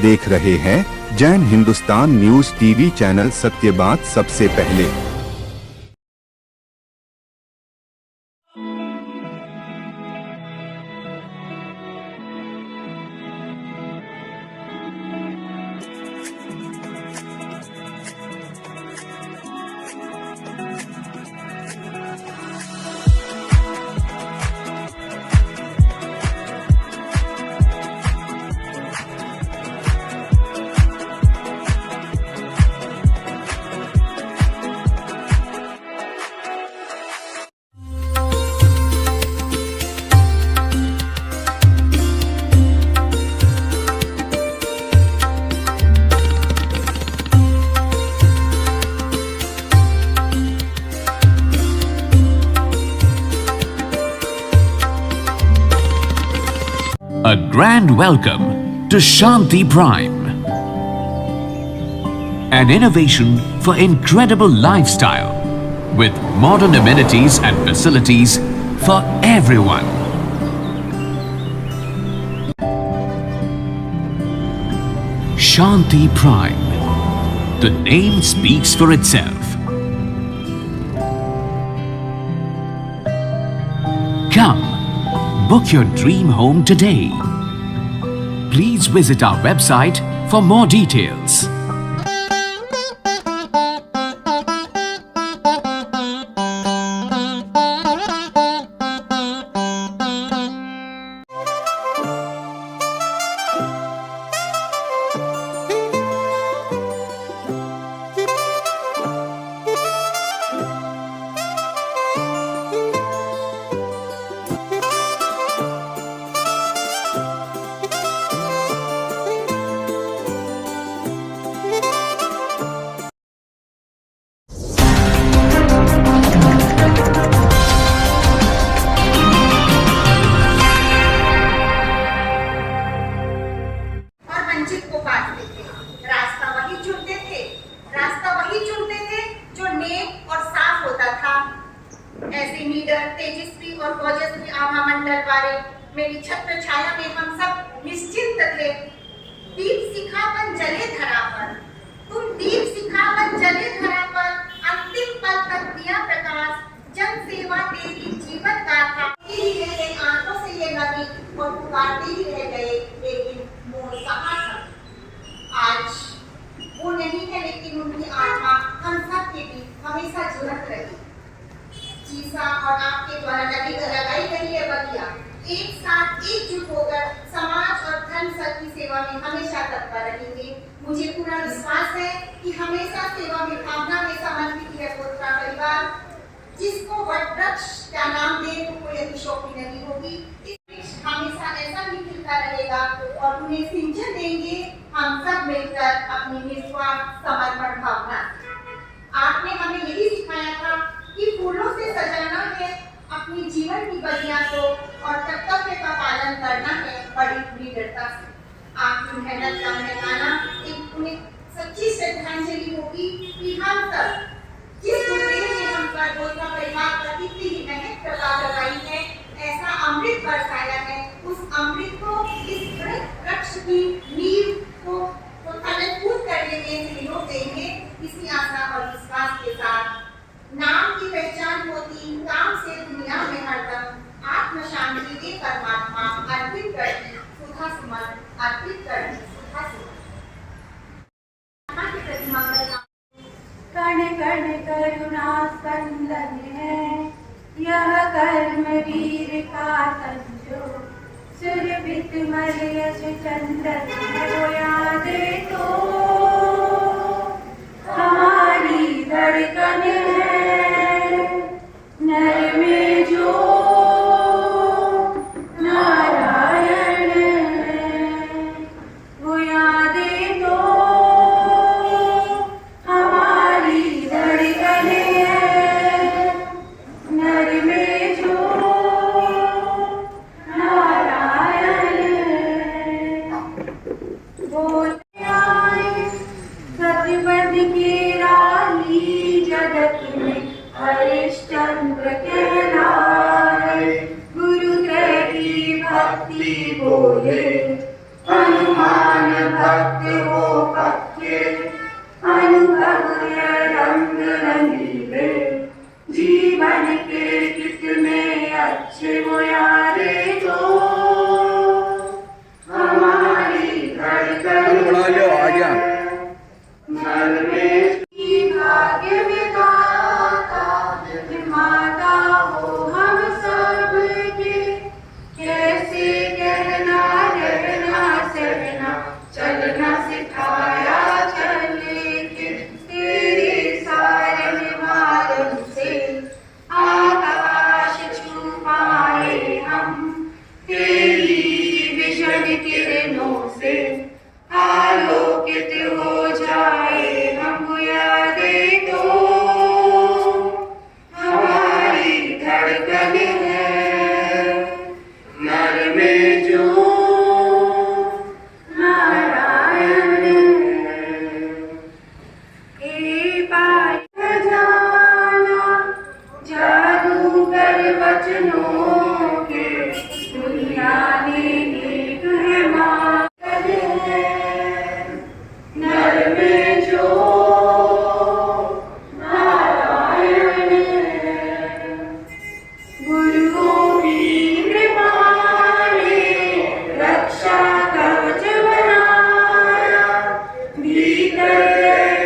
देख रहे हैं Jain Hindustan news TV channel. सत्य बात सबसे पहले। A grand welcome to Shanti Prime, an innovation for incredible lifestyle with modern amenities and facilities for everyone. Shanti Prime, the name speaks for itself. Come, book your dream home today. Please visit our website for more details. ऐसे नीडर, तेजस्वी और ओजस्वी आभा मंडल वाले मेरी छत्र छाया में हम सब निश्चिंत थे। दीप शिखावन जले धरा पर, तुम दीप शिखावन जले धरा पर, अंतिम पल तक दिया प्रकाश, जन सेवा तेरी जीवन गाथा। ही रह गए आंखों से ये नदी और पुकारते ही रह गए, लेकिन मोर कहाँ था। आज वो नहीं है, लेकिन उनकी आत्मा हम सब के बीच हमेशा जीवित रही। चीसा और आपके द्वारा लगाई गई है बगिया एक साथ एकजुट होकर समाज और धर्म सब की सेवा में हमेशा तत्पर रहेंगे। मुझे पूरा विश्वास है कि हमेशा सेवा में भावना में समर्पित है पूरा परिवार, जिसको वटवृक्ष का नाम दे तो कोई अतिशोक्ति नहीं होगी। इस वृक्ष हमेशा ऐसा ही खिलता रहेगा और उन्हें सिंचन देंगे हम सब मिलकर अपनी निस्वार्थ समर्पण भावना। आपने हमें यही सिखाया था कि फूलों से सजाना है अपनी जीवन की बगिया को और कर्तव्य का पालन करना है बड़ी निडरता से। आपकी मेहनत का महकाना एक उन्हें सच्ची श्रद्धांजलि होगी कि हम सब जिस गुरुदेव ने हम पर बोलना परिवार पर कितनी ही मेहनत प्रदान करवाई है, ऐसा अमृत बरसाया है, उस अमृत को इस वृक्ष की नींव को फलपूर्ण करने में सहयोग देंगे। इसी आशा और विश्वास के साथ नाम की पहचान होती काम से दुनिया में हरदम आत्म शांति दे परमात्मा अर्पित करती सुधा सुमन अर्पित करती सुधा सुमन के प्रति मंगल। कण कण करुणा स्पंदन है, यह कर्म वीर का संजो, सुरभित मल यश चंदन हो याद तो हमारी धड़कन है, नर में जो नारायण है, वो यादें तो हमारी धड़कन है, नर में जो नारायण है। बोले आए सतपथ की रानी जगत में हरिश्चंद्र कहलाए, गुरुग्रह की भक्ति बोले हनुमान भक्त तन है, नर में जो नारायण है। ए पाई जाना जादूगर वचनों के, दुनिया ने एक है मार्ग है, नर में जो नारायण है। गुरुओं की कृपा ने रक्षा कवच बनाया, भीतर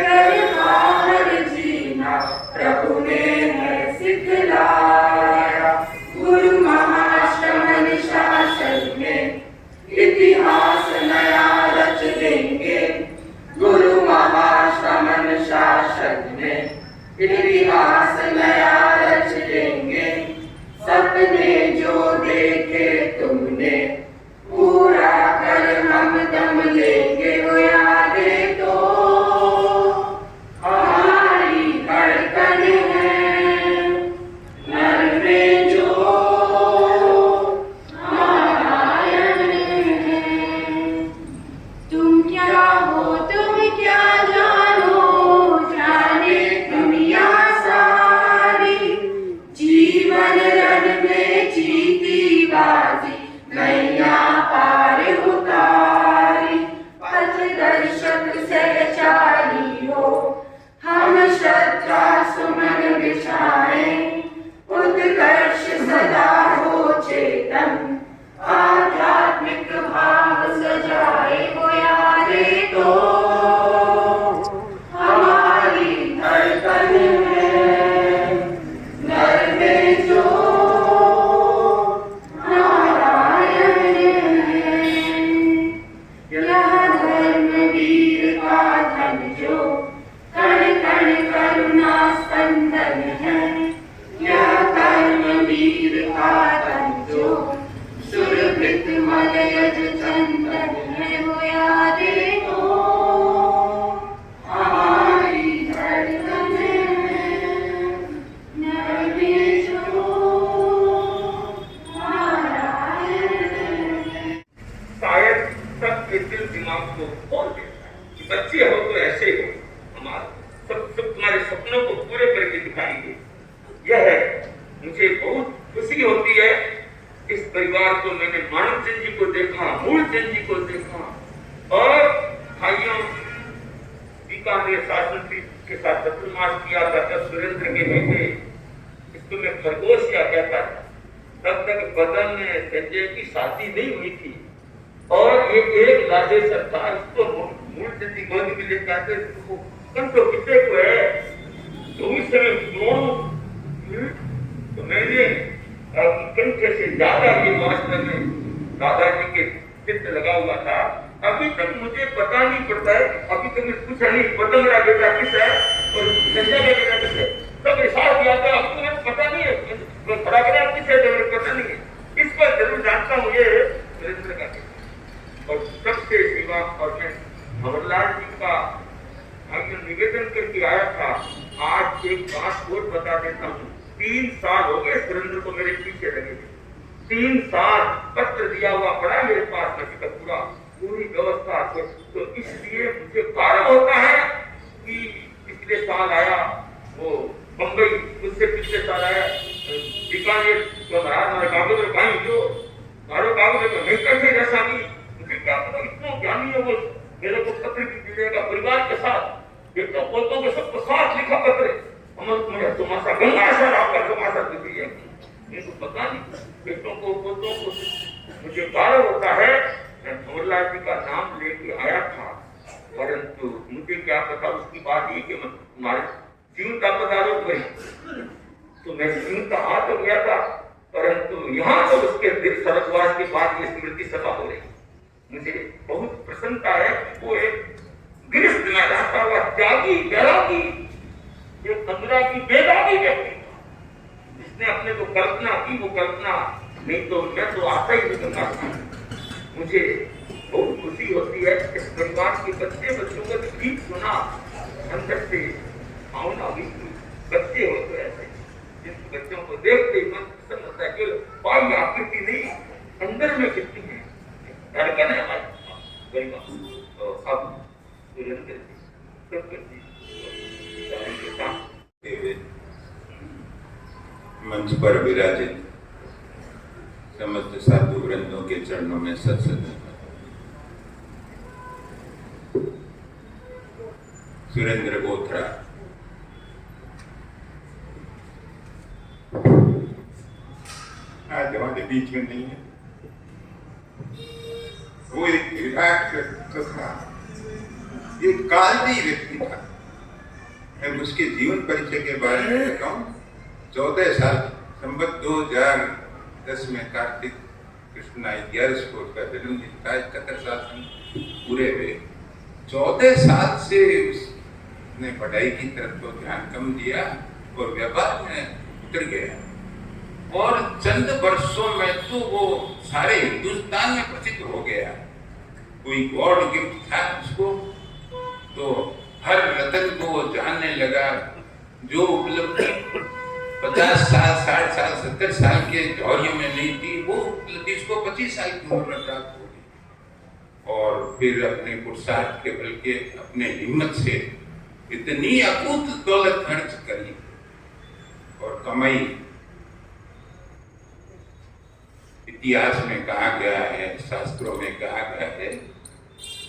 कर बाहर जीना प्रभु ने है सिखलाया। गुरु महाश्रमण शासन में इतिहास नया रच देंगे, गुरु महाश्रमण शासन में इतिहास नया रच देंगे। सपने जो देखे तुमने पूरा कर हम दम लेंगे, वो यादें तो हमारी धड़कन है, नर में जो नारायण है। तुम क्या हो तुम क्या जानो, जाने दुनिया सारी, जीवन रण में जीती बाजी नैया पार उतारी। पथ दर्शक सहचारी हो हम श्रद्धा सुमन बिछाए, उत्कर्ष सदा हो चेतन आध्यात्मिक भाव सजाए। वो यादें तो हमारी धड़कन है, नर में जो नारायण है। यह धर्मवीर का धन जो कण कण करुणा स्पंदन है, यह कर्मवीर का धन जो सुरभित मलयज चंदन है। वो यादें तो हमारी धड़कन है, नर में जो नारायण है। शायद सबके दिल दिमाग को खोल देता है कि बच्चे हो तो ऐसे हो, हमारे सब तुम्हारे सपनों को पूरे करके दिखाएंगे। यह है, मुझे बहुत खुशी होती है। इस परिवार को मैंने मानव चंद जी को देखा, मूल चंद जी को देखा, और भाइयों बीकानेर शासन के साथ चतुर्मास किया था, तब सुरेंद्र के बेटे, इसको मैं खरगोश या कहता था। तब तक बदन में संजय की शादी नहीं हुई थी, और ये एक लादेसर था, इसको मूल चंद जी गोद में लेकर आते, कंठो कितने को है तो उस समय तो मैंने कंठे से ज्यादा ये वास्तव में दादाजी के चित्र लगा हुआ था। अभी तक मुझे पता नहीं पड़ता है, अभी तक मैं पूछा नहीं पता मेरा बेटा किस है और संजय का बेटा किस है, तब साथ दिया था। अब तो मुझे पता नहीं है खड़ा करा किस है, तो मुझे पता नहीं है। इस पर जरूर जानता हूँ ये सुरेंद्र का बेटा। और सबसे सिवा और मैं भंवरलाल जी का निवेदन करके आया था। आज एक बात और बता देता हूँ, 3 साल हो गए सुरेंद्र को मेरे पीछे लगे, 3 साल पत्र दिया हुआ पड़ा मेरे पास, पूरी व्यवस्था। तो इसलिए मुझे कारण होता है कि पिछले साल आया वो बम्बई, उससे पिछले साल आया बीकानेर, तो हमारे कागज और भाई जो मारो कागज में कैसे जैसा भी, मुझे क्या पता इतना ज्ञानी है वो, मेरे को पत्र भी मिलेगा परिवार के साथ, बेटों पोतों के सबको साथ लिखा पत्र, मुझे तुम्हारा गंगा सर आपका तुम्हारा दीदी है, ये तो पता नहीं बेटों को पोतों को। मुझे कारण होता है मैं भंवरलाल जी का नाम लेके आया था, परंतु मुझे क्या पता उसकी बात ये कि तुम्हारे जीवन का पदारोप हुई, तो मैं जीवन का हाथ हो गया था। परंतु यहाँ तो उसके दिल स्वर्गवास के बाद ये स्मृति सभा हो रही, मुझे बहुत प्रसन्नता है। वो एक गिरफ्त में रहता हुआ त्यागी बैरागी, एक अनुरागी बेदागी व्यक्ति था, जिसने अपने को कल्पना की, वो कल्पना नहीं तो मैं तो आता ही नहीं करता। मुझे बहुत खुशी होती है इस परिवार के बच्चों का गीत सुना, अंदर से भावना भी, बच्चे हो तो ऐसे जिन बच्चों को देखते ही मन प्रसन्न होता है, केवल बाहर में आकृति नहीं, अंदर में कितनी है धड़कन है हमारी। तो अब सुरेंद्र जी मंच पर विराजित समस्त साधु वृंदों के चरणों में सत्संग सुरेंद्र बोथरा आज हमारे बीच में नहीं है। वो एक विराट व्यक्ति था, एक कालनी व्यक्ति था। मैं उसके जीवन परिचय के बारे में बताऊं। 14 साल संवत 2010 में कार्तिक कृष्ण 11 को उसका जन्मदिन था। 71 साल पूरे हुए। 14 साल से उसने पढ़ाई की तरफ तो ध्यान कम दिया और व्यापार में उतर गया और चंद वर्षों में तो वो सारे हिंदुस्तान में प्रसिद्ध हो गया। कोई गॉड गिफ्ट था उसको, तो हर रतन को वो जानने लगा। जो उपलब्धि 50 साल 60 साल 70 साल के जौहरियों में नहीं थी, वो उपलब्धि उसको 25 साल की उम्र में प्राप्त हो गई। और फिर अपने पुरुषार्थ के बल के अपने हिम्मत से इतनी अकूत दौलत खर्च करी और कमाई। इतिहास में कहा गया है, शास्त्रों में कहा गया है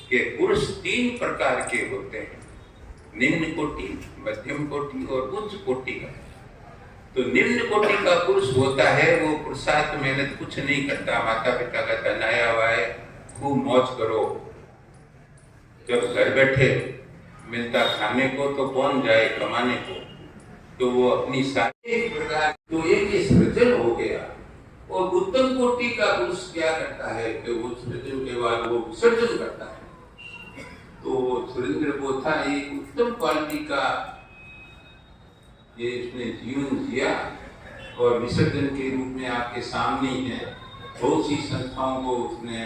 कि पुरुष 3 प्रकार के होते हैं, निम्न कोटि, मध्यम कोटि और उच्च कोटि का। तो निम्न कोटि का पुरुष होता है वो पुरुषार्थ मेहनत कुछ नहीं करता, माता पिता का धन आया हुआ है, खूब मौज करो। जब घर बैठे मिलता खाने को तो कौन जाए कमाने को, तो वो अपनी सारी प्रकार तो एक सृजन हो गया। और उत्तम कोटि का पुरुष क्या करता है कि वो सृजन के बाद वो विसर्जन करता है। तो सुरेंद्र बोथा एक उत्तम क्वालिटी का ये इसने जीवन जिया और विसर्जन के रूप में आपके सामने ही है। बहुत सी संस्थाओं को उसने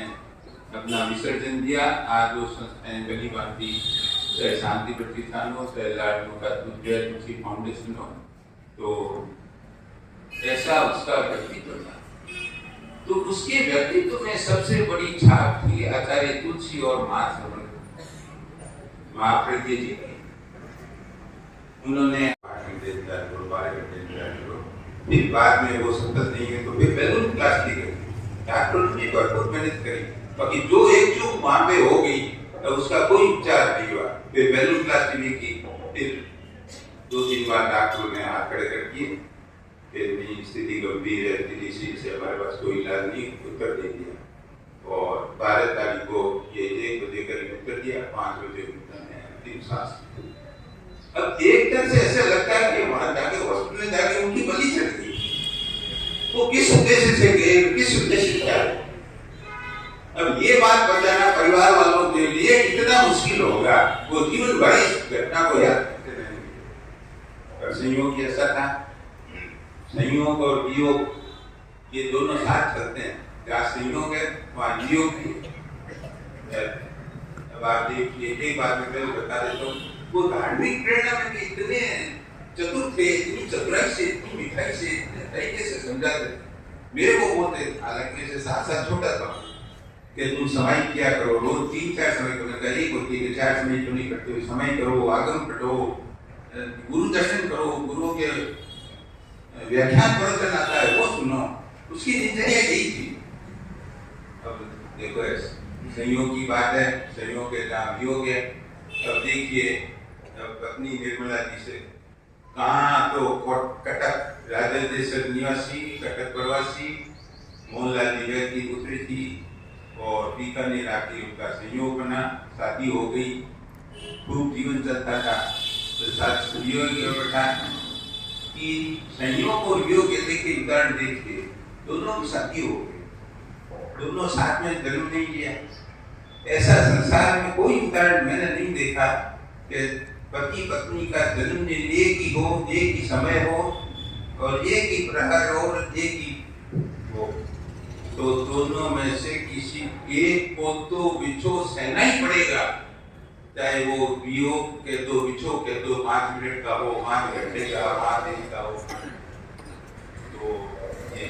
अपना विसर्जन दिया। आज वो संस्थाएं बनी बांधी, चाहे शांति प्रतिष्ठान हो, चाहे लाडनों का तुलसी फाउंडेशन हो, तो ऐसा उसका व्यक्तित्व था। तो उसके व्यक्तित्व में सबसे बड़ी छाप थी आचार्य तुलसी और महाप्रज्ञ जी की। उन्होंने फिर बाद में वो सतत नहीं है तो फिर बैलून क्लास की गई, डॉक्टर ने भरपूर मेहनत करी, बाकी जो एक चूक वहां पे हो गई तो उसका कोई उपचार नहीं हुआ। फिर बैलून क्लास भी की, फिर 2-3 बार डॉक्टरों ने हाथ खड़े कर दिए, फिर स्थिति गंभीर है, दिल्ली से हमारे पास कोई इलाज नहीं, उत्तर दे दिया। और 12 तारीख को ये 1 बजे करीब उत्तर दिया, 5 बजे अंतिम सांस। अब एक तरह से ऐसा लगता है कि वहां जाके हॉस्पिटल में जाके उनकी बलि चढ़ गई। वो किस उद्देश्य से गए, किस उद्देश्य से गए? अब ये बात बताना परिवार वालों के लिए कितना मुश्किल होगा। वो जीवन भर इस घटना को याद करते रहेंगे। और संयोग ऐसा था, संयोग और वियोग ये दोनों साथ चलते हैं। जहाँ संयोग है वहाँ वियोग भी। अब आप देखिए, एक बात मैं पहले बता देता हूँ, वो धार्मिक प्रेरणा में भी इतने चतुर थे, इतनी चतुराई से, इतनी मिठाई से, इतने तरीके से समझाते। मेरे को बोलते, हालांकि से 7 साल छोटा था, कि तुम समय किया करो, रोज 3-4 समय करने का, एक होती है कि 4 समय क्यों नहीं करते हो, समय करो, आगम पढ़ो, गुरु दर्शन करो, गुरुओं के व्याख्यान प्रवचन आता है वो सुनो। उसकी दिनचर्या यही थी। अब देखो संयोग की बात है, संयोग के जहाँ वियोग है। अब देखिए, पत्नी निर्मला जी से कहाँ तो कटक राजदेश्वर निवासी, कटक प्रवासी मोहनलाल जी की पुत्री थी और बीकानेर आके उनका संयोग बना, शादी हो गई, खूब जीवन चलता था। तो साथ संयोग बैठा कि संयोग और वियोग के देखिए, उदाहरण देखिए, दोनों की शादी हो गई, दोनों साथ में जन्म नहीं लिया। ऐसा संसार में कोई उदाहरण मैंने नहीं देखा कि पति पत्नी का जन्म एक ही हो, एक ही समय हो और एक ही प्रहर हो और एक ही हो। तो दोनों में से किसी एक को तो विछोह सहना ही पड़ेगा, चाहे वो वियोग के दो विछोह के दो 5 मिनट का हो, 5 घंटे का, 5 दिन का हो। तो ये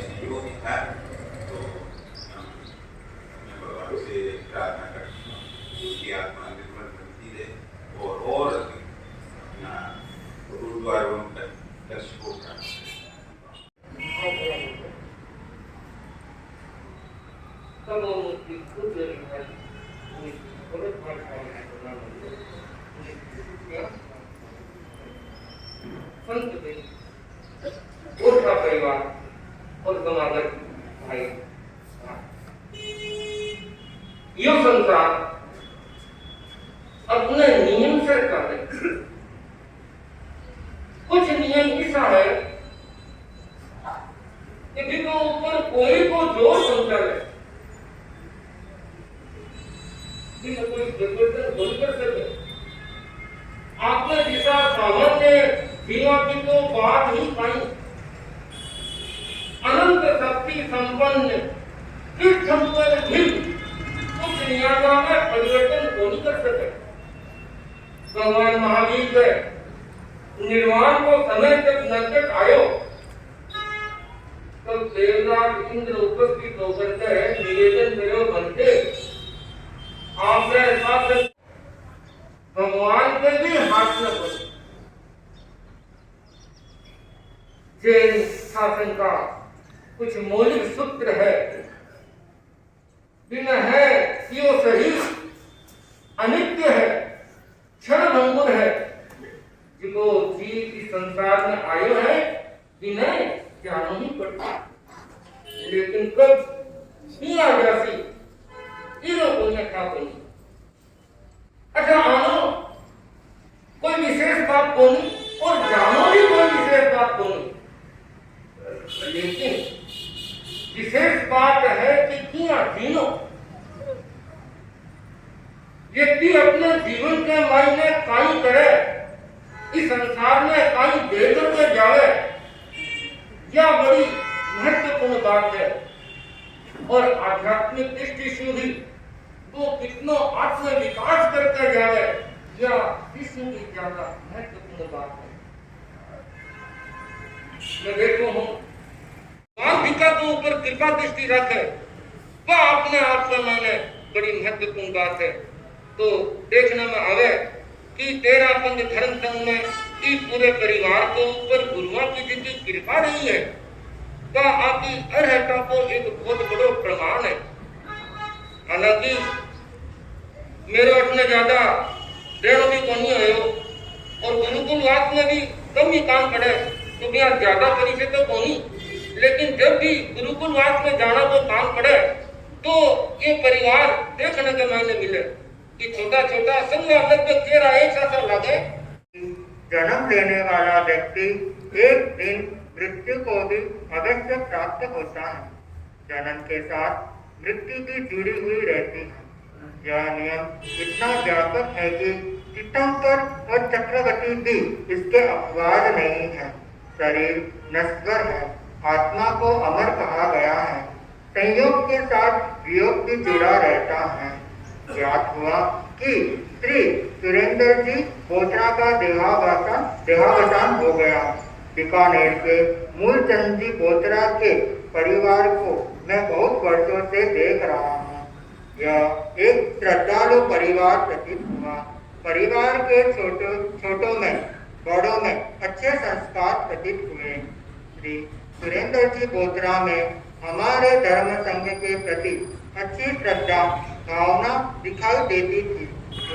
सर्वमूर्ति सूर्य गोरखा परिवार और समागत भाई, यो संसार अपने नियम से चले। कुछ नियम ऐसा है कि जिसके ऊपर कोई को जोर संचाले, कोई परिवर्तन नहीं कर सके। आपने जैसा सामान्य जीवन की तो बात ही पाई, अनंत शक्ति संपन्न तीर्थम पर भी कुछ नियमों में परिवर्तन को नहीं कर सके। भगवान महावीर के निर्वाण को समय तक नजर आयो तो देवराज इंद्र उपस्थित होकर के निवेदन करो बनते आपने शासन भगवान के भी हाथ में पड़े। जैन शासन का कुछ मौलिक सूत्र है, बिना है कि वो सही अनित्य है, क्षण भंगुर है, जिको जीव इस संसार में आयो है बिना जानो ही पड़ता। लेकिन कब आ जासी इनो को न खा कोई। अच्छा आनो कोई विशेष बात को नहीं और जानो भी कोई विशेष बात को नहीं, लेकिन विशेष बात है कि किया जीनो। व्यक्ति अपने जीवन के मायने काई करे, इस संसार में काई दे करके जावे, यह बड़ी महत्वपूर्ण बात है। और आध्यात्मिक दृष्टि से भी वो कितना आत्म विकास करते जावे, यह इसमें भी ज्यादा महत्वपूर्ण बात है। मैं देखता हूँ भिका के ऊपर कृपा दृष्टि रखे, वह अपने आप में माने बड़ी महत्वपूर्ण बात है। तो देखने में आवे कि तेरा पंथ धर्म संघ में इस पूरे परिवार के ऊपर गुरुओं की जितनी कृपा रही है, वह आपकी अर्हता को एक बहुत बड़ा प्रमाण है। हालांकि मेरे अपने ज्यादा देनो भी कमी है और गुरुकुलवास में भी कम ही काम पड़े तो भी ज्यादा करी से तो कौनी, लेकिन जब भी गुरुकुलवास में जाना को काम पड़े तो ये परिवार देखने के मायने मिले कि छोटा छोटा संग लगभग चेहरा एक सा लगे। जन्म लेने वाला व्यक्ति एक दिन मृत्यु को भी अवश्य प्राप्त होता है। जन्म के साथ मृत्यु भी जुड़ी हुई रहती है। यह नियम इतना व्यापक है कि तीर्थंकर और चक्रवर्ती भी इसके अपवाद नहीं है। शरीर नश्वर है, आत्मा को अमर कहा गया है। संयोग के साथ वियोग भी जुड़ा रहता है। ज्ञात हुआ कि श्री सुरेंद्र जी बोचरा का देहावसान हो गया। बीकानेर के मूलचंद जी बोचरा के परिवार को मैं बहुत वर्षों से देख रहा हूँ। यह एक श्रद्धालु परिवार प्रतीत हुआ। परिवार के छोटों में बड़ों में अच्छे संस्कार प्रतीत हुए। श्री सुरेंद्र जी बोचरा में हमारे धर्म संघ के प्रति अच्छी श्रद्धा भावना दिखाई देती थी।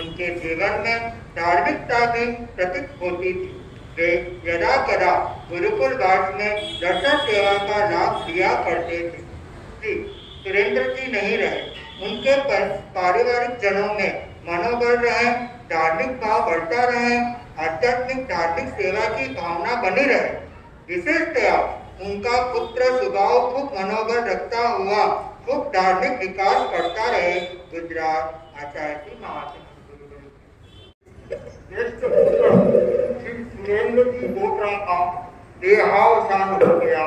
उनके जीवन में धार्मिकता भी प्रतीत होती थी। वे यदा कदा गुरुकुलवास में दर्शन सेवा का लाभ लिया करते थे। श्री सुरेंद्र जी नहीं रहे, उनके पारिवारिक जनों में मनोबल रहे, धार्मिक भाव बढ़ता रहे, आध्यात्मिक धार्मिक सेवा की भावना बनी रहे। विशेषतया उनका पुत्र स्वभाव खूब मनोबल रखता हुआ खूब धार्मिक विकास करता रहे। गुजरात आचार्य जी महात्मा सुरेंद्र जी बोचरा का देहावसान हो गया।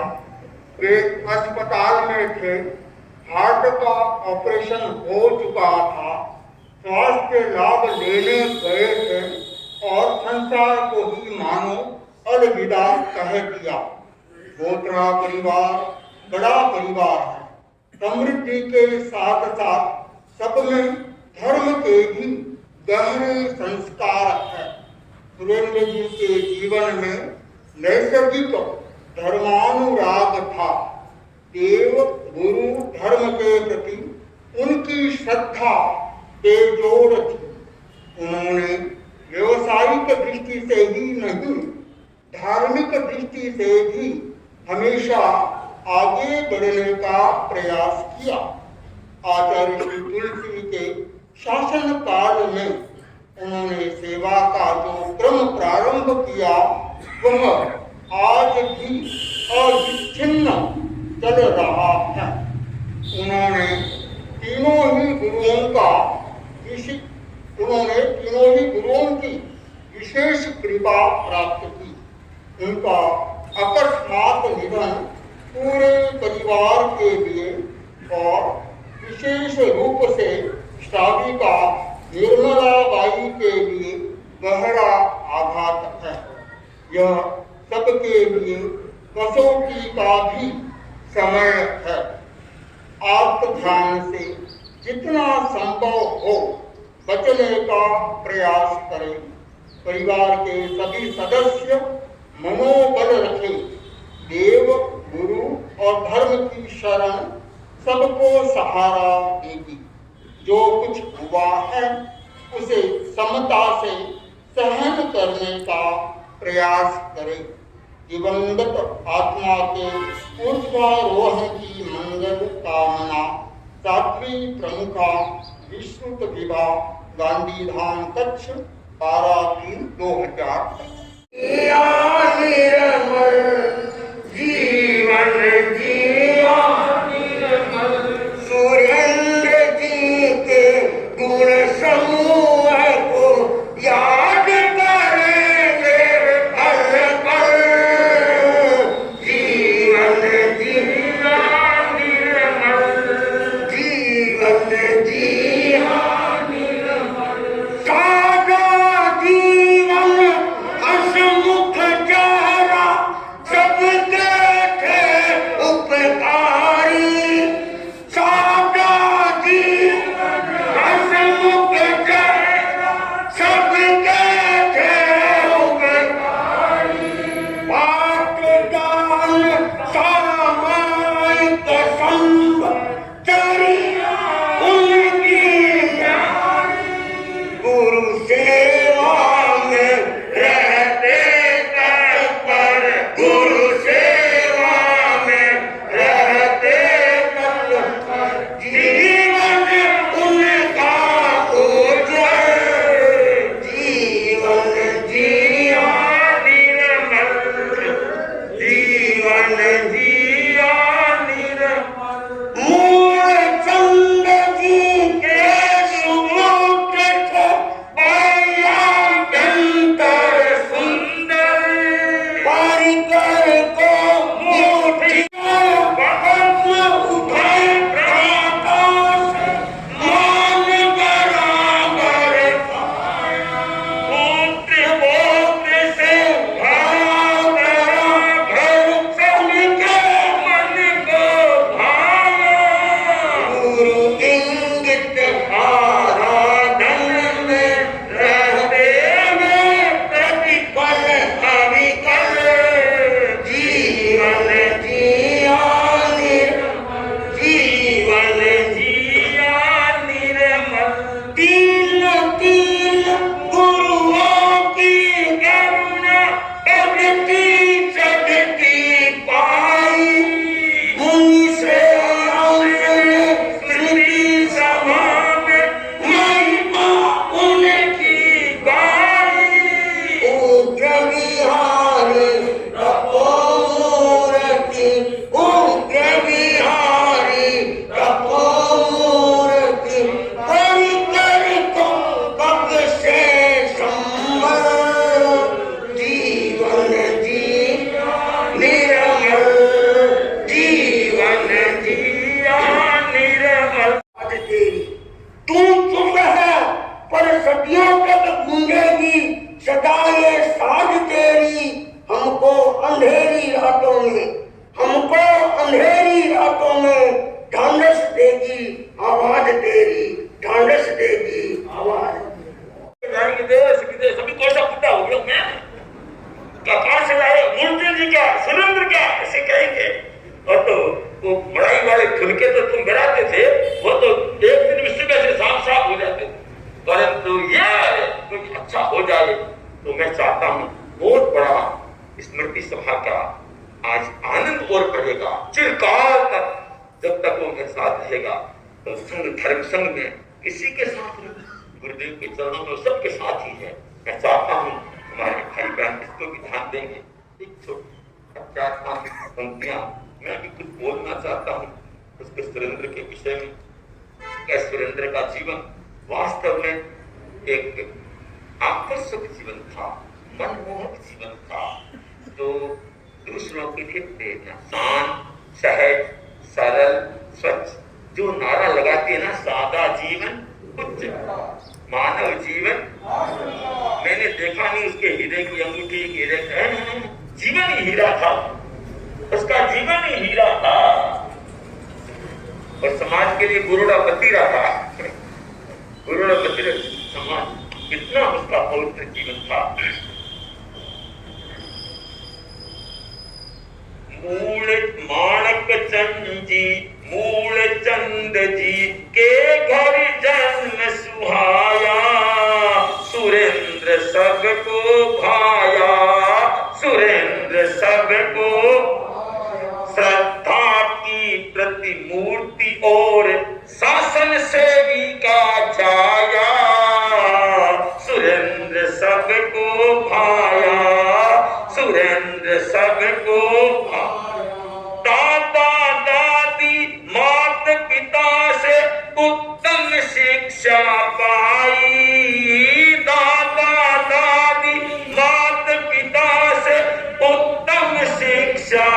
वे अस्पताल में थे, हार्ट का ऑपरेशन हो चुका था, स्वास्थ्य लाभ लेने गए थे और संसार को ही मानो अलविदा कह दिया। बोचरा परिवार बड़ा परिवार है। समृद्धि के साथ साथ सब में धर्म के भी गहरे संस्कार है। सुरेंद्र जी के जीवन में नैसर्गिक धर्मानुराग था। देव गुरु धर्म के प्रति उनकी श्रद्धा बेजोड़ थी। उन्होंने व्यवसायिक दृष्टि से ही नहीं, धार्मिक दृष्टि से भी हमेशा आगे बढ़ने का प्रयास किया। आचार्य श्री तुलसी के शासन काल में उन्होंने सेवा का जो क्रम प्रारंभ किया वह आज भी अविच्छिन्न चल रहा है। उन्होंने तीनों ही गुरुओं की विशेष कृपा प्राप्त की। उनका अकस्मात निधन पूरे परिवार के लिए और विशेष रूप से श्राविका निर्मलाबाई के लिए गहरा आघात है। यह सबके लिए कसौटी का भी समय है। आत्मध्यान से जितना संभव हो बचने का प्रयास करें। परिवार के सभी सदस्य मनोबल रखें। देव, गुरु और धर्म की शरण सबको सहारा देगी। जो कुछ हुआ है उसे समता से सहन करने का प्रयास करें। दिवंगत आत्मा के ऊर्ध्वारोहण की मंगल कामना साध्वी प्रमुखा विश्रुत विभा गांधीधाम कच्छ 12/3/2000। जीवन जिया सुरेंद्र जी के गुण समूह को याद करेंगे हर पल। जीवन जिया निर्मल, जीवन जिया निर्मल, सादा जीवन हसमुख चेहरा सबके थे उपकारी। सादा जीवन हसमुख चेहरा सबके थे उपकारी। पाठदान सामायिक संभ चरिया उनकी गुरु सेवा में रहते तत्पर, गुरु सेवा में रहते तत्पर। जीवन उनका उज्जवल, जीवन जिया निर्मल, जीवन जिया निर्मल। मूल चंद जी के सुमुख थे अत्यंतर सुंदर। परिकर को मुठियों पकड़ उठाए आकाश मान बराबर पाया। पुत्र बोध से भरा भरा घर सबके मन को भाया। गुरु इंगित आराधन में रहते में प्रतिपल अविकल। जीवन जिया निर्मल, जीवन जिया निर्मल। तीन तीन गुरुओं की करुणा भक्ति सदती पाई। मुनि से स्मृति सभा में महिमा उनकी गाई। उग्र विहारी तपोमूर्ति, उग्र विहारी तपोमूर्ति। परिकर को कब से संभल। जीवन जिया निर्मल, जीवन जिया निर्मल। आज तेरी तू चुप है पर सदियों तक गूंजेगी सदा ये साज तेरी। हमको अंधेरी रातों में ढांढस देगी आवाज तेरी, ढांढस देगी आवाज। सभी कौन सा कुत्ता हो गया मैं क्या? कहाँ से लाए? मूर्ति जी क्या, सुरेंद्र क्या, ऐसे कहेंगे। और तो वो बड़ाई वाले खुलके तो तुम गिराते थे, वो तो एक दिन में खराब हो जाते, परंतु ये कुछ अच्छा हो जाए तो मैं चाहता हूँ बहुत बड़ा स्मृति सभा का आज आनंद और बढ़ेगा चिरकाल तक, जब तक वो मेरे साथ रहेगा। तो संघ धर्म संघ में किसी के साथ नहीं, गुरुदेव के चरणों में सबके साथ ही है। मैं चाहता हूँ हमारे भाई बहन इसको भी ध्यान देंगे। एक छोटी पंक्तियां मैं भी कुछ बोलना चाहता हूँ उसके सुरेंद्र के विषय में। क्या सुरेंद्र का जीवन वास्तव में एक आकर्षक जीवन था, मनमोहक जीवन था, तो दूसरों के लिए प्रेरणा, शांत, सहज, सरल, स्वच्छ, जो नारा लगाते हैं ना, सादा जीवन उच्च मानव जीवन। मैंने देखा नहीं उसके हीरे की अंगूठी, हीरे जीवन ही हीरा था, उसका जीवन ही हीरा था और समाज के लिए गुरुड़ा बतीरा था। गुरुड़ा बतीरा समाज कितना उसका पवित्र जीवन था। मूल माणक चंद जी, मूल चंद जी के घर जन्म सुहाया, सुरेंद्र सबको भाया, सुरेंद्र सबको श्रद्धा की प्रतिमूर्ति और शासन सेवी का छाया, सुरेंद्र सबको भाया, सुरेंद्र सबको दादा दादी मात पिता से उत्तम शिक्षा पाई, दादा दादी मात पिता से उत्तम शिक्षा,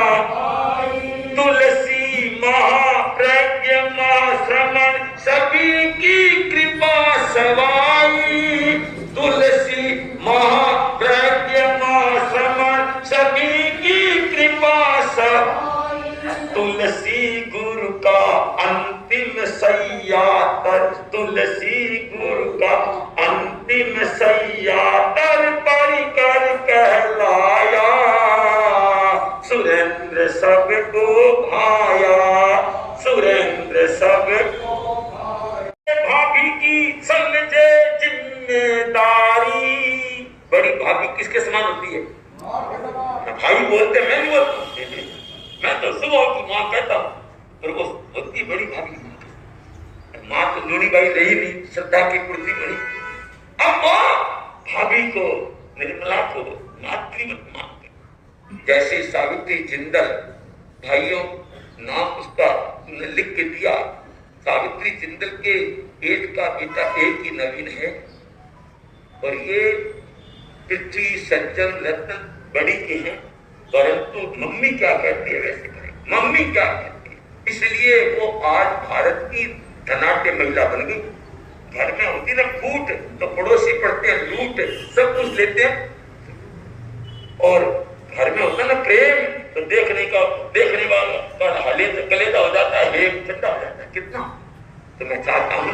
तुलसी महाप्रज्ञ महाश्रमण सभी की कृपा सवाई, तुलसी महाप्रज्ञ महाश्रमण सभी की कृपा सवाई, तुलसी गुरु का अंतिम सैया तर, तुलसी गुरु का अंतिम सैया तर परिकर कहलाया, सुरेंद्र सबको भाया, सुरेंद्र सबको भाभी की समझे जिम्मेदारी। बड़ी भाभी किसके समान होती है? भाई बोलते मैं नहीं बोलता, मैं तो सुबह की माँ कहता हूँ, और वो होती बड़ी भाभी। माँ तो लूनी बाई रही नहीं, श्रद्धा की पूर्ति बड़ी। अब माँ भाभी को, निर्मला को मातृवत मानते। जैसे सावित्री जिंदल, भाइयों नाम उसका लिख के दिया, सावित्री जिंदल के एक का बेटा एक ही नवीन है, और ये पृथ्वी सज्जन रत्न बड़ी के हैं, परंतु मम्मी क्या कहती है वैसे करें, मम्मी क्या कहती है, इसलिए वो आज भारत की धनाढ्य महिला बन गई। घर में होती ना फूट तो पड़ोसी पड़ते हैं लूट, सब कुछ लेते हैं, और घर में होता ना प्रेम तो देखने वाला का हाले तो कलेजा हो जाता है, ठंडा हो जाता है कितना। तो मैं चाहता हूँ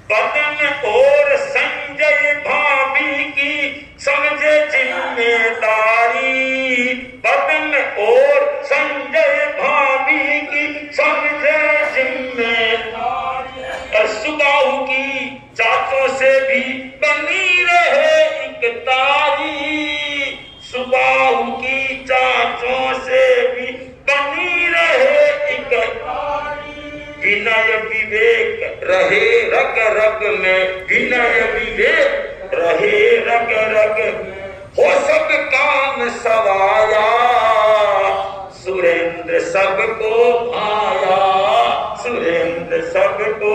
पद्म और संजय भाभी की समझे जिम्मेदारी, पद्म और संजय भाभी की समझे जिम्मेदारी, सुबाहु की चाचों से भी बनी रहे इकतारी, सुबाहु की चाचों से भी बनी रहे इकतारी, विनय विवेक रहे रग रग में, विनय विवेक रहे रग रग में, हो सब काम सवाया, सुरेंद्र सबको भाया, सुरेंद्र सबको।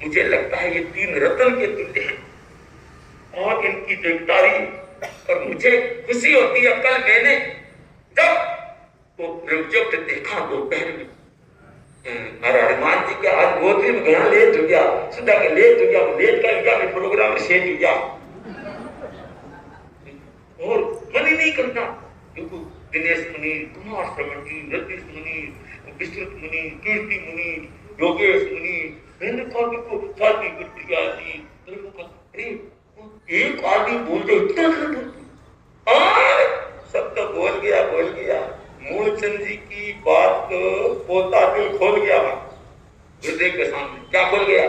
मुझे लगता है ये तीन रत्न के तुल्य हैं और इनकी देवदारी, और मुझे खुशी होती है। कल मैंने जब वो प्रोजेक्ट देखा दोपहर में, हनुमान जी के आज गोदरी में गया, लेट हो गया, सुधा के लेट हो गया, लेट का गया, मैं प्रोग्राम में शेष हो गया और मन ही नहीं करता। क्योंकि दिनेश मुनि, कुमार श्रवण जी, रतीश मुनि, विस्तृत मुनि, कीर्ति मुनि, योगेश मुनि, मैंने कहा देखो शादी गुटिया जी, एक आदमी बोल दो इतना सब तो बोल गया। मूलचंद जी की बात को पोता दिल खोल गया। गुरुदेव के सामने क्या खोल गया,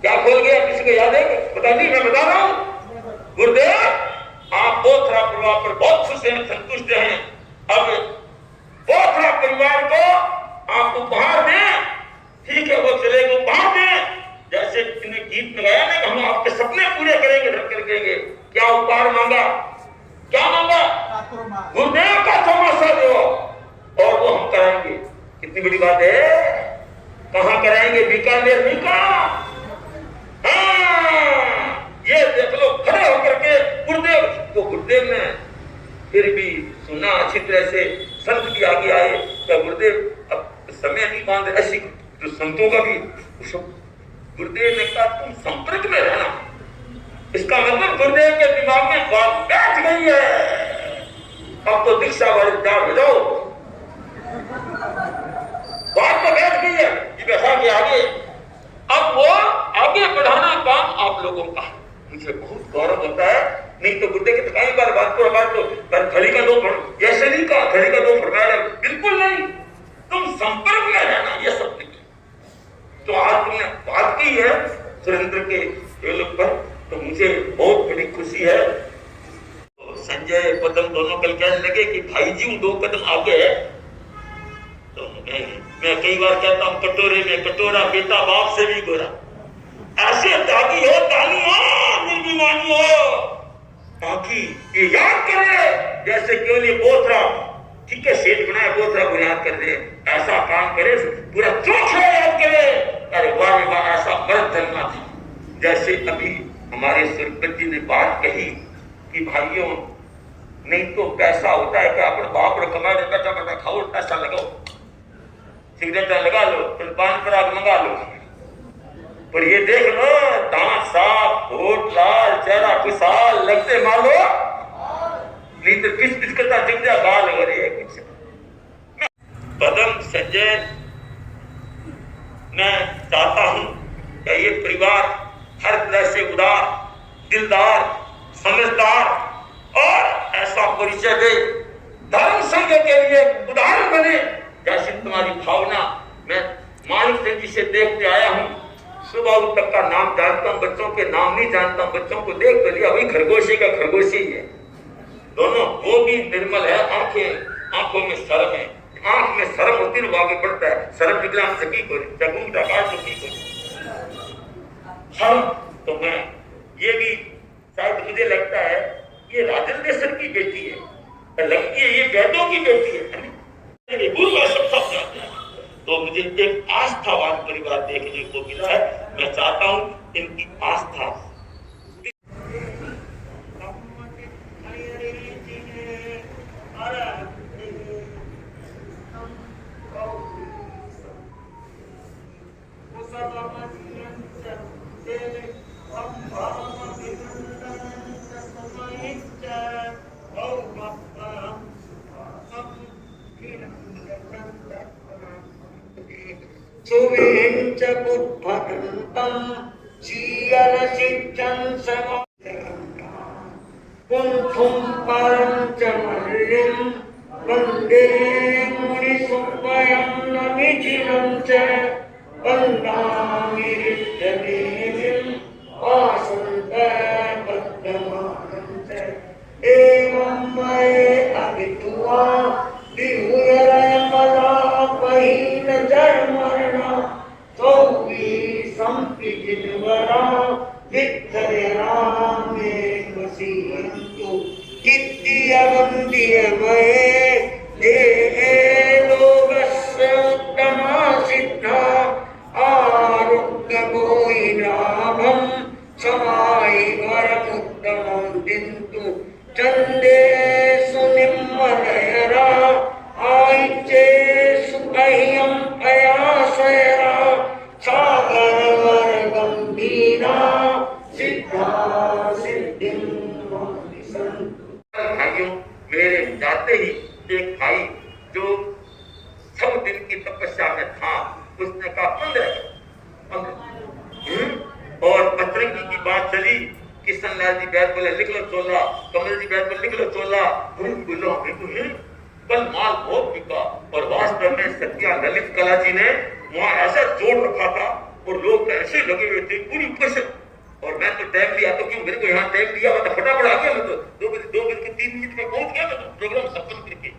क्या खोल गया, किसी को याद है? पता नहीं, मैं बता रहा हूं। गुरुदेव आप बोथरा परिवार पर बहुत खुश हैं, संतुष्ट हैं। अब बोथरा परिवार को आप उपहार दें, ठीक है, वो चले गए, उपहार दें। जैसे तुमने गीत लगाया ना कि हम आपके सपने पूरे करेंगे, धड़कन करेंगे। क्या उपहार मांगा, क्या मांगा? गुरुदेव का तमाशा दो और वो हम कराएंगे। कितनी बड़ी बात है। कहां कराएंगे? बीकानेर नहीं कहा। हाँ, ये देख लो, खड़े होकर के गुरुदेव तो गुरुदेव ने फिर भी सुना अच्छी तरह से, संत भी आगे आए। क्या गुरुदेव अब समय नहीं बांध ऐसी तो संतों का भी। गुरुदेव ने कहा तुम संपर्क में रहना। इसका मतलब गुरुदेव के दिमाग में बात बैठ गई है। अब तो दीक्षा वाले हो जाओ, बात तो बैठ गई है कि बैठा के आगे अब वो आगे बढ़ाना काम आप लोगों का। मुझे बहुत गौरव होता है। नहीं तो गुरुदेव की कई बार बात तो खड़ी का दो ऐसे नहीं कहा, खड़ी का दो फरमाया, बिल्कुल नहीं। तुम संपर्क में रहना, ये सब नहीं। तो आज तुमने बात की है सुरेंद्र के डेवलप पर, तो मुझे बहुत बड़ी खुशी है। तो संजय पदम दोनों कल कहने लगे कि भाई जी 2 कदम आगे है। तो मैं कई बार कहता हूँ कटोरे में कटोरा, बेटा बाप से भी गोरा। ऐसे दागी हो, दानी हो, निर्भिमानी हो, ताकि ये याद करे जैसे क्यों नहीं बोथरा, ठीक है, सेठ बनाया, बोथरा को याद कर दे। ऐसा काम करे, पूरा चोखा याद करे। अरे वाह वाह, ऐसा मर्द धरना था। जैसे अभी हमारे सुरपति ने बात कही कि भाइयों नहीं तो पैसा होता है कि अपने बाप रे कमा रहे, बैठा बैठा खाओ, पैसा लगाओ, सिगरेट लगा लो, फिर पान पराग मंगा लो। पर ये देख लो, दांत साफ, होठ लाल, चेहरा खुशहाल, लगते मालो नहीं तो पिस पिस करता दिख जाए, गाल हो रही है कुछ। पदम संजय, मैं चाहता हूं कि ये परिवार हर तरह से उदार, दिलदार, समझदार और ऐसा परिचय दे, धर्म संघ के लिए उदाहरण बने। जैसे तुम्हारी भावना मैं मानिक सिंह जी से देखते आया हूं, सुबह तक का नाम जानता हूं, बच्चों के नाम नहीं जानता हूं, बच्चों को देख तो लिया, वही खरगोशी का खरगोशी ही है दोनों। वो भी निर्मल है, आंखों में शर्म है, आंख में शर्म होती है, वो आगे बढ़ता है। शर्म निकला सकी को हम तो मैं ये भी शायद मुझे लगता है ये राजेंद्र की बेटी है, लगती है ये वैदों की बेटी है। तो मुझे एक आस्थावान परिवार देखने को मिला है। मैं चाहता हूं इनकी आस्था सुवेंच बुद्धंतं जीवन सिद्धं कुंठुं परं च मल्लिं वन्दे मुनिसुवयं नमिजिनं च वन्दामि हृद्यदेवीं वासुदेवं पद्ममानं च एवं मये अभितुवा विहुरयमला पहिन जन्मर्णा सौवी संपिजिनवरा वित्तरामे वसीयन्तु कित्तियवन्दियवये ये लोकस्य उत्तमा सिद्धा आरोग्यमोहि लाभं समाहि वरमुत्तमं दिन्तु चन्दे सुनिम्मलयरा आयिचे सुखह्यं अयासयरा सागरवर गंभीरा सिद्धा सिद्धिं भाइयों, मेरे जाते ही एक भाई जो 6 दिन की तपस्या में था, उसने कहा 15 और पतरंगी की बात चली। किशन लाल जी बैठ बोले लिख लो चोला, कमल जी बैठ बोले लिख लो चोला, बोलो कल माल बहुत बिका। और वास्तव में सत्या ललित कला जी ने वहां ऐसा जोर रखा था और लोग तो ऐसे लगे हुए थे पूरी ऊपर से। और मैं तो टाइम लिया तो क्यों, मेरे को यहाँ टाइम दिया हुआ था, फटाफट आ गया मैं तो 2 बज के 3 मिनट में पहुंच गया मैं तो प्रोग्राम संपन्न करके।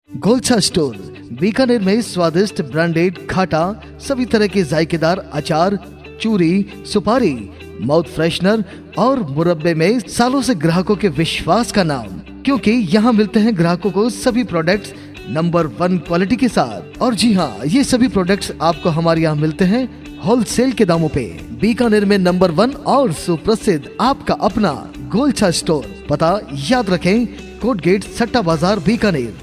गोलछा स्टोर बीकानेर में स्वादिष्ट ब्रांडेड खाटा, सभी तरह के जायकेदार अचार, चूरी, सुपारी, माउथ फ्रेशनर और मुरब्बे में सालों से ग्राहकों के विश्वास का नाम, क्योंकि यहाँ मिलते हैं ग्राहकों को सभी प्रोडक्ट्स नंबर 1 क्वालिटी के साथ। और जी हाँ, ये सभी प्रोडक्ट्स आपको हमारे यहाँ मिलते हैं होलसेल के दामों पे। बीकानेर में नंबर 1 और सुप्रसिद्ध आपका अपना गोलछा स्टोर, पता याद रखें, कोट गेट, सट्टा बाजार, बीकानेर।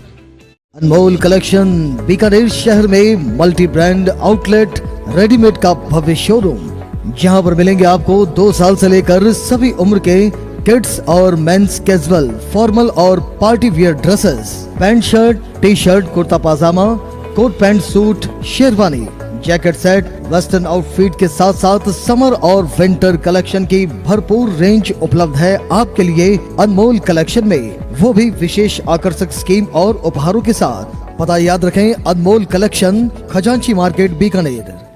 अनमोल कलेक्शन बीकानेर शहर में मल्टी ब्रांड आउटलेट रेडीमेड का भव्य शोरूम, जहां पर मिलेंगे आपको 2 साल से लेकर सभी उम्र के किड्स और मेंस कैजुअल, फॉर्मल और party wear dresses, pant shirt, T shirt, kurta pyjama, coat pant suit, sherwani, jacket set, western outfit के साथ साथ समर और विंटर कलेक्शन की भरपूर रेंज उपलब्ध है आपके लिए अनमोल कलेक्शन में, वो भी विशेष आकर्षक स्कीम और उपहारों के साथ। पता याद रखें, अनमोल कलेक्शन, खजांची मार्केट, बीकानेर।